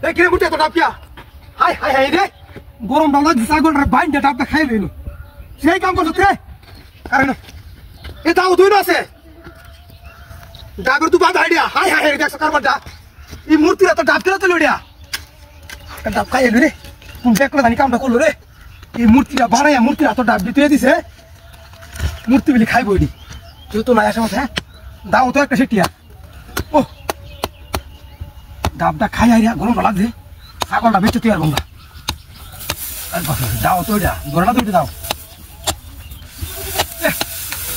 এই কিরে মুটে তো ডাপিয়া হাই হাই হাই রে গরম ডালা ছাগল রে বাইন দে ডাবটা খাই লইলো সেই কাম করছ রে কারণ এ দাও দুই না আছে ডাবের তুই বাদ আইডিয়া হাই হাই হাই দেখছ কারবারটা এই মূর্তিরা তো ডাব কেন তো লড়িয়া ডাব খাই এলো রে কোন দেখলে জানি কামটা করলো রে এই মূর্তিটা বানাইয়া মূর্তিরা তো ডাব দিতে দিছে মূর্তি বিলি খাইবো এডি তুই তো নাই আসে মাথা দাও তো একটা সেটিয়া ও ডাবটা খাই আইয়া গরম লাগছে ছাগলটা বেঁচে তুই আর গঙ্গা দাও তো এটা গরমটা তো দাও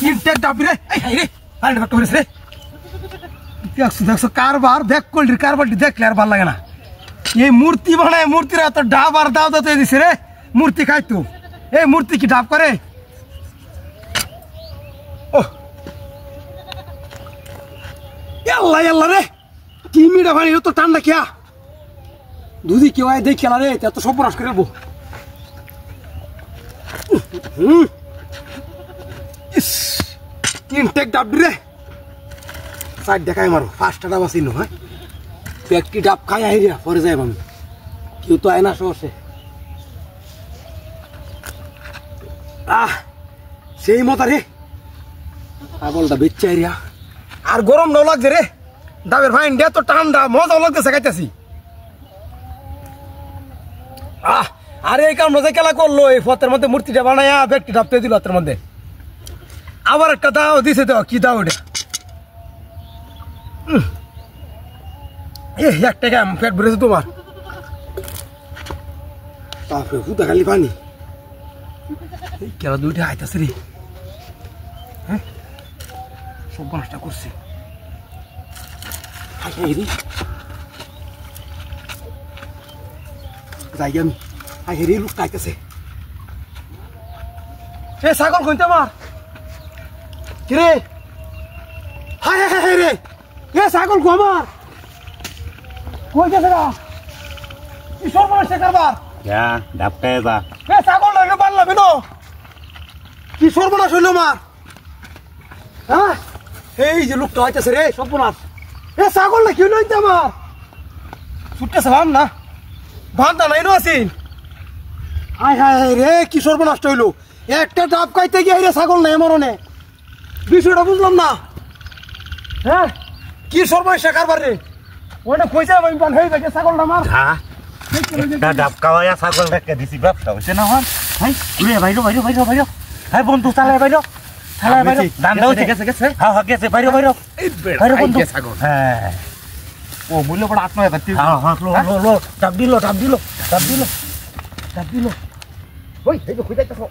ইনটেক ডাব রে এই হাই রে আরে বাট করেছে রে দেখছো দেখছো কারবার দেখ কোল্ডি কারবারটি দেখলে আর ভালো লাগে না এই মূর্তি বানায় মূর্তিরা তো ডাব আর দাও দাও দিছে রে মূর্তি খাই তো এই মূর্তি কি ডাব করে ও আল্লাহ আল্লাহ রে কি মিডা ভাই তো ঠান্ডা কিয়া দুধি কেউ আয় দেখ খেলা রে এত সব নষ্ট করে দেবো ইনটেক ডাব রে সাইড দেখাই মারো ফার্স্টটা ডাব আসিল হ্যাঁ পেটকি ডাব খাই আই রে পরে যাই আমি কেউ তো আয় না সহসে সেই মতো রে ছাগলটা বেচে আই রিয়া আর গরম নাও লাগছে রে ডাবের ভাই ইন্ডিয়া তো ঠান্ডা মজাও লাগতেছে খাইতেছি আরে এই কাম মজা খেলা করলো এই ফতের মধ্যে মূর্তিটা বানায়া ব্যক্তি ডাবতে দিল হাতের মধ্যে আবার একটা দাও দিছে তো কি দাও ওটা এক টাকা পেট ভরেছে তোমার তারপরে হুদা খালি পানি কেলা দুইটা আইতাছে রে হ্যাঁ সব নষ্ট করছে যাই আমি হেরি লোক খাইতেছে এ ছাগল কইতে আমার কিরে হাই হাই হাই রে এ ছাগল গো আমার কই গেছে না কি সর্বনাশ কারবার যা ডাবটায় যা এ ছাগল লাগে বানলা বিনো কি সর্বনাশ হইল আমার হ্যাঁ এই যে লোকটা হইতেছে রে সর্বনাশ এ ছাগল না কি লইতে আমার ছুটতেছে ভান না ভানটা নাই নো আছিন হাই হাই হাই রে কি সর্বনষ্ট হইল একটা ডাব খাইতে গিয়ে রে ছাগল নাই মরণে বিষয়টা বুঝলাম না হ্যাঁ কি সর্বনাশ কারবার রে ওটা কইছে আমি বান হই গেছে ছাগলটা আমার হ্যাঁ একটা ডাব খাওয়ায়া ছাগল রেখে দিছি ব্যবসা হইছে না হন হাই উড়ে বাইরো বাইরো বাইরো বাইরো হ্যাঁ বন্ধু চালায় বাইরো চালায় বাইরো দান্দাও গেছে গেছে হ্যাঁ হ্যাঁ গেছে বাইরো বাইরো বাইরো বন্ধু ছাগল হ্যাঁ ও মূল্য বড় 8-9 হাজার হ্যাঁ হ্যাঁ লো লো ডাব দিলো ডাব দিলো ডাব দিলো ডাব দিলো ওই এই তো খুঁজাইতেছো